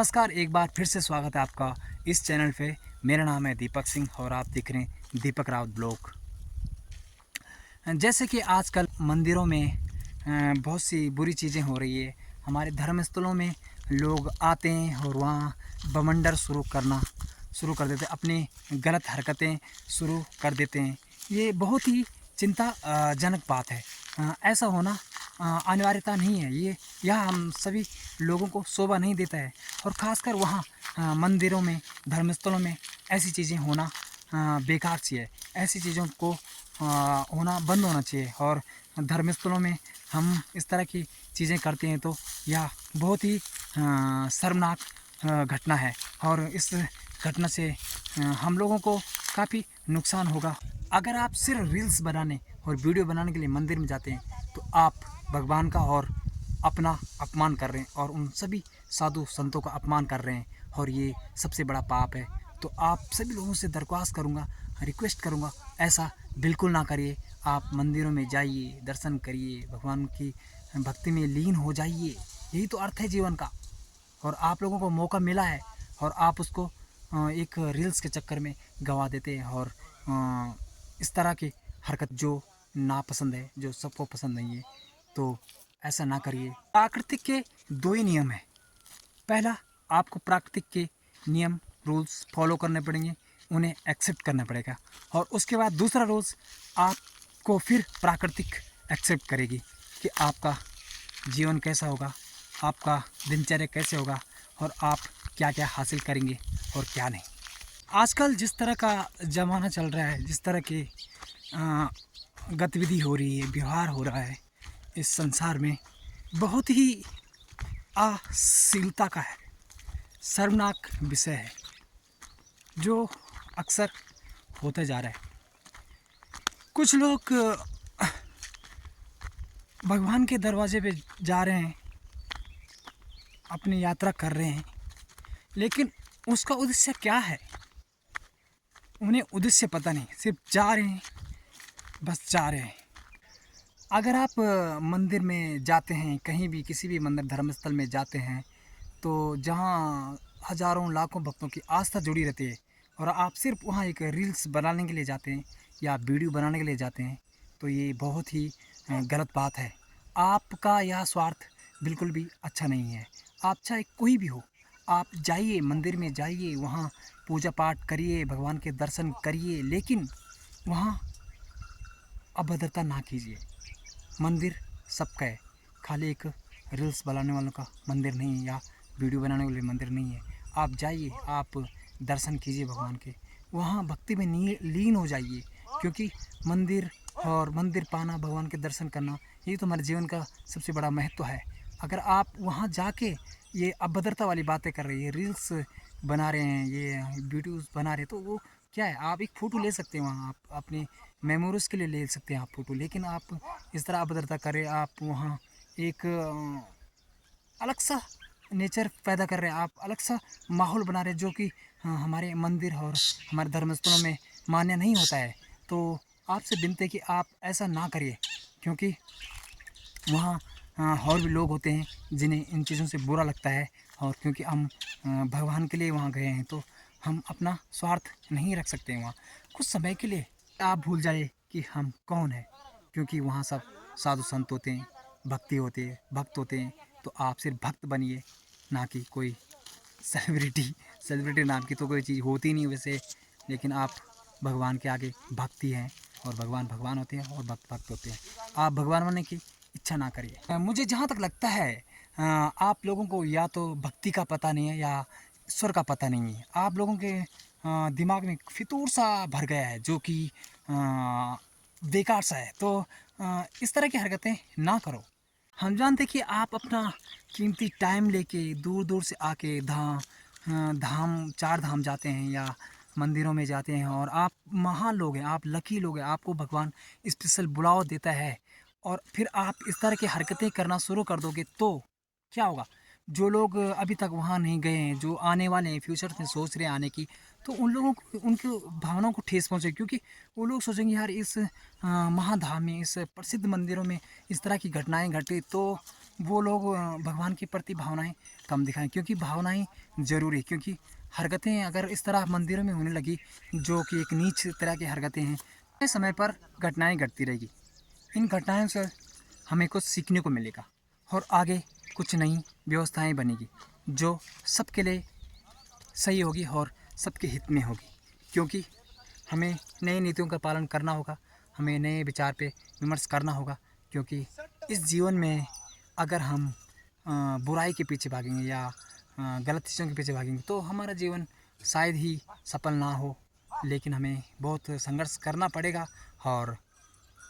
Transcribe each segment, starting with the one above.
नमस्कार, एक बार फिर से स्वागत है आपका इस चैनल पे। मेरा नाम है दीपक सिंह और आप देख रहे हैं दीपक राउत ब्लॉग। जैसे कि आजकल मंदिरों में बहुत सी बुरी चीज़ें हो रही है। हमारे धर्म स्थलों में लोग आते हैं और वहाँ बवंडर शुरू कर देते हैं, अपनी गलत हरकतें शुरू कर देते हैं। ये बहुत ही चिंता जनक बात है। ऐसा होना अनिवार्यता नहीं है। यह हम सभी लोगों को शोभा नहीं देता है और ख़ासकर वहाँ मंदिरों में, धर्मस्थलों में ऐसी चीज़ें होना बेकार सी है। ऐसी चीज़ों को होना बंद होना चाहिए। और धर्मस्थलों में हम इस तरह की चीज़ें करते हैं तो यह बहुत ही शर्मनाक घटना है और इस घटना से हम लोगों को काफ़ी नुकसान होगा। अगर आप सिर्फ रील्स बनाने और वीडियो बनाने के लिए मंदिर में जाते हैं तो आप भगवान का और अपना अपमान कर रहे हैं और उन सभी साधु संतों का अपमान कर रहे हैं और ये सबसे बड़ा पाप है। तो आप सभी लोगों से दरख्वास्त करूँगा, रिक्वेस्ट करूँगा, ऐसा बिल्कुल ना करिए। आप मंदिरों में जाइए, दर्शन करिए, भगवान की भक्ति में लीन हो जाइए। यही तो अर्थ है जीवन का। और आप लोगों को मौका मिला है और आप उसको एक रील्स के चक्कर में गंवा देते हैं। और इस तरह की हरकत जो नापसंद है, जो सबको पसंद नहीं है, तो ऐसा ना करिए। प्राकृतिक के दो ही नियम हैं। पहला, आपको प्राकृतिक के नियम रूल्स फॉलो करने पड़ेंगे, उन्हें एक्सेप्ट करना पड़ेगा। और उसके बाद दूसरा रूल्स, आपको फिर प्राकृतिक एक्सेप्ट करेगी कि आपका जीवन कैसा होगा, आपका दिनचर्या कैसे होगा और आप क्या क्या हासिल करेंगे और क्या नहीं। आजकल जिस तरह का ज़माना चल रहा है, जिस तरह की गतिविधि हो रही है, व्यवहार हो रहा है इस संसार में, बहुत ही अश्लीलता का है, शर्मनाक विषय है जो अक्सर होता जा रहा है। कुछ लोग भगवान के दरवाजे पे जा रहे हैं, अपनी यात्रा कर रहे हैं, लेकिन उसका उद्देश्य क्या है उन्हें उद्देश्य पता नहीं, सिर्फ जा रहे हैं, बस जा रहे हैं। अगर आप मंदिर में जाते हैं, कहीं भी किसी भी मंदिर धर्मस्थल में जाते हैं, तो जहाँ हज़ारों लाखों भक्तों की आस्था जुड़ी रहती है और आप सिर्फ वहाँ एक रील्स बनाने के लिए जाते हैं या वीडियो बनाने के लिए जाते हैं, तो ये बहुत ही गलत बात है। आपका यह स्वार्थ बिल्कुल भी अच्छा नहीं है। आप चाहे कोई भी हो, आप जाइए, मंदिर में जाइए, वहाँ पूजा पाठ करिए, भगवान के दर्शन करिए, लेकिन वहाँ अभद्रता ना कीजिए। मंदिर सबका है, खाली एक रील्स बनाने वालों का मंदिर नहीं है या वीडियो बनाने वाले मंदिर नहीं है। आप जाइए, आप दर्शन कीजिए भगवान के, वहाँ भक्ति में लीन हो जाइए। क्योंकि मंदिर और मंदिर पाना, भगवान के दर्शन करना, ये तो हमारे जीवन का सबसे बड़ा महत्व है। अगर आप वहाँ जाके ये अभद्रता वाली बातें कर रही है, रील्स बना रहे हैं, ये वीडियोस बना रहे हैं, तो वो क्या है? आप एक फ़ोटो ले सकते हैं वहाँ, आप अपने मेमोरीज़ के लिए ले सकते हैं आप फ़ोटो, लेकिन आप इस तरह अभद्रता करें, आप वहाँ एक अलग सा नेचर पैदा कर रहे हैं, आप अलग सा माहौल बना रहे हैं जो कि हमारे मंदिर और हमारे धर्मस्थलों में मान्य नहीं होता है। तो आपसे विनती है कि आप ऐसा ना करिए, क्योंकि वहाँ और भी लोग होते हैं जिन्हें इन चीज़ों से बुरा लगता है। और क्योंकि हम भगवान के लिए वहाँ गए हैं, तो हम अपना स्वार्थ नहीं रख सकते हैं वहाँ। कुछ समय के लिए आप भूल जाइए कि हम कौन हैं, क्योंकि वहाँ सब साधु संत होते हैं, भक्त होते हैं। तो आप सिर्फ भक्त बनिए, ना कि कोई सेलिब्रिटी। सेलिब्रिटी नाम की तो कोई चीज़ होती नहीं वैसे, लेकिन आप भगवान के आगे भक्त ही हैं और भगवान भगवान होते हैं और भक्त भक्त होते हैं। आप भगवान बनने की इच्छा ना करिए। मुझे जहाँ तक लगता है आप लोगों को या तो भक्ति का पता नहीं है या ईश्वर का पता नहीं है। आप लोगों के दिमाग में फितूर सा भर गया है जो कि बेकार सा है। तो इस तरह की हरकतें ना करो। हम जानते कि आप अपना कीमती टाइम लेके दूर दूर से आके धाम, चार धाम जाते हैं या मंदिरों में जाते हैं और आप महान लोग हैं, आप लकी लोग हैं, आपको भगवान स्पेशल बुलावा देता है। और फिर आप इस तरह की हरकतें करना शुरू कर दोगे तो क्या होगा? जो लोग अभी तक वहाँ नहीं गए हैं, जो आने वाले हैं, फ्यूचर में सोच रहे हैं आने की, तो उन लोगों को, उनकी भावनाओं को ठेस पहुँचेगी। क्योंकि वो लोग सोचेंगे यार इस महाधाम में, इस प्रसिद्ध मंदिरों में इस तरह की घटनाएं घटी तो वो लोग भगवान के प्रति भावनाएं कम दिखाएं, क्योंकि भावनाएं ज़रूरी, क्योंकि हरकतें अगर इस तरह मंदिरों में होने लगी जो कि एक नीच तरह की हरकतें हैं, इस समय पर घटनाएं घटती रहेगी। इन घटनाओं से हमें कुछ सीखने को मिलेगा और आगे कुछ नई व्यवस्थाएं बनेगी जो सबके लिए सही होगी और सबके हित में होगी, क्योंकि हमें नई नीतियों का पालन करना होगा, हमें नए विचार पे विमर्श करना होगा, क्योंकि इस जीवन में अगर हम बुराई के पीछे भागेंगे या गलत चीज़ों के पीछे भागेंगे तो हमारा जीवन शायद ही सफल ना हो, लेकिन हमें बहुत संघर्ष करना पड़ेगा और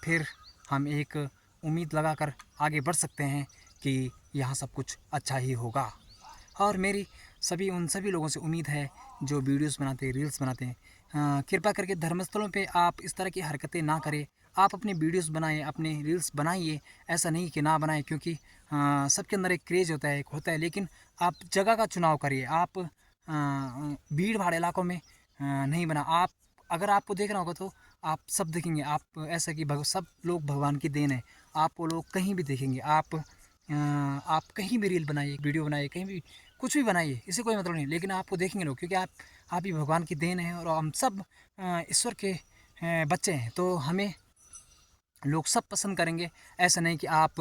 फिर हम एक उम्मीद लगाकर आगे बढ़ सकते हैं कि यहाँ सब कुछ अच्छा ही होगा। और मेरी उन सभी लोगों से उम्मीद है जो वीडियोस बनाते हैं, रील्स बनाते हैं, कृपया करके धर्मस्थलों पे आप इस तरह की हरकतें ना करें। आप अपने वीडियोस बनाएं, अपने रील्स बनाइए, ऐसा नहीं कि ना बनाएं, क्योंकि सबके अंदर एक क्रेज़ होता है, एक होता है, लेकिन आप जगह का चुनाव करिए। आप भीड़ भाड़ इलाकों में नहीं बना। आप अगर आपको देखना होगा तो आप सब देखेंगे, आप ऐसा कि सब लोग भगवान की देन है, आप वो लोग कहीं भी देखेंगे। आप कहीं भी रील बनाइए, वीडियो बनाइए, कहीं भी कुछ भी बनाइए, इससे कोई मतलब नहीं, लेकिन आपको देखेंगे लोग, क्योंकि आप ही भगवान की देन है और हम सब ईश्वर के बच्चे हैं, तो हमें लोग सब पसंद करेंगे। ऐसा नहीं कि आप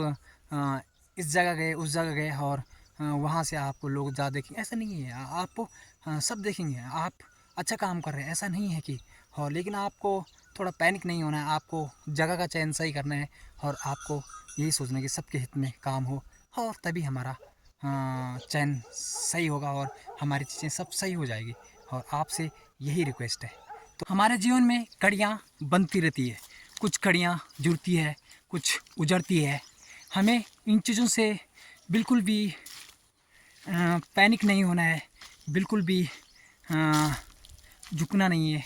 इस जगह गए, उस जगह गए और वहाँ से आपको लोग ज़्यादा देखेंगे, ऐसा नहीं है। आपको सब देखेंगे, आप अच्छा काम कर रहे हैं, ऐसा नहीं है कि। और लेकिन आपको थोड़ा पैनिक नहीं होना है, आपको जगह का चयन सही करना है और आपको यही सोचना है कि सबके हित में काम हो, और तभी हमारा चयन सही होगा और हमारी चीज़ें सब सही हो जाएगी। और आपसे यही रिक्वेस्ट है। तो हमारे जीवन में कड़ियाँ बनती रहती है, कुछ कड़ियाँ जुड़ती है, कुछ उजड़ती है। हमें इन चीज़ों से बिल्कुल भी पैनिक नहीं होना है, बिल्कुल भी झुकना नहीं है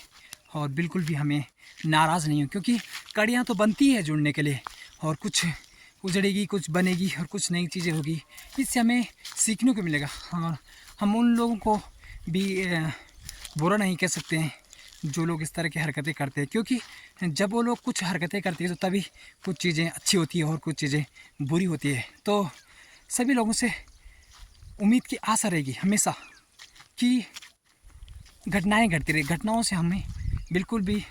और बिल्कुल भी हमें नाराज़ नहीं हो, क्योंकि कड़ियाँ तो बनती है जुड़ने के लिए, और कुछ उजड़ेगी, कुछ बनेगी और कुछ नई चीज़ें होगी। इससे हमें सीखने को मिलेगा और हम उन लोगों को भी बुरा नहीं कह सकते हैं जो लोग इस तरह की हरकतें करते हैं, क्योंकि जब वो लोग कुछ हरकतें करते हैं तो तभी कुछ चीज़ें अच्छी होती है और कुछ चीज़ें बुरी होती है। तो सभी लोगों से उम्मीद की आशा रहेगी हमेशा कि घटनाएं घटती रही, घटनाओं से हमें बिल्कुल भी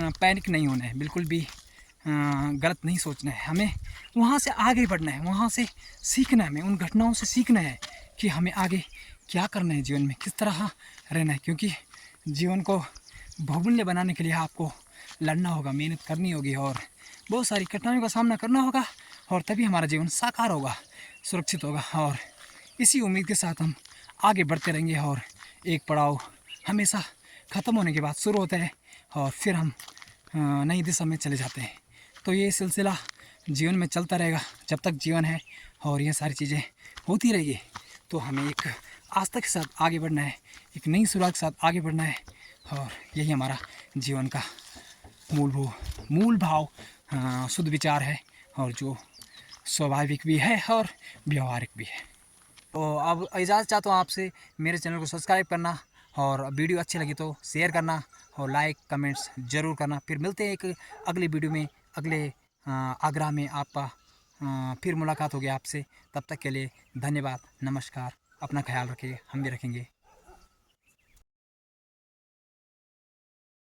पैनिक नहीं होना है, बिल्कुल भी गलत नहीं सोचना है। हमें वहाँ से आगे बढ़ना है, वहाँ से सीखना है, हमें उन घटनाओं से सीखना है कि हमें आगे क्या करना है, जीवन में किस तरह रहना है, क्योंकि जीवन को बहुमूल्य बनाने के लिए आपको लड़ना होगा, मेहनत करनी होगी और बहुत सारी कठिनाइयों का सामना करना होगा, और तभी हमारा जीवन साकार होगा, सुरक्षित होगा। और इसी उम्मीद के साथ हम आगे बढ़ते रहेंगे और एक पड़ाव हमेशा ख़त्म होने के बाद शुरू होता है और फिर हम नई दिशा में चले जाते हैं। तो ये सिलसिला जीवन में चलता रहेगा जब तक जीवन है, और ये सारी चीज़ें होती रहेगी। तो हमें एक आस्था के साथ आगे बढ़ना है, एक नई शुरुआत के साथ आगे बढ़ना है, और यही हमारा जीवन का मूल भाव शुद्ध विचार है, और जो स्वाभाविक भी है और व्यवहारिक भी है। तो अब इजाज़त चाहता हूँ आपसे, मेरे चैनल को सब्सक्राइब करना और वीडियो अच्छी लगी तो शेयर करना और लाइक कमेंट्स ज़रूर करना। फिर मिलते हैं एक अगली वीडियो में, अगले आगरा में आपका फिर मुलाकात होगी आपसे। तब तक के लिए धन्यवाद, नमस्कार, अपना ख्याल रखिए, हम भी रखेंगे।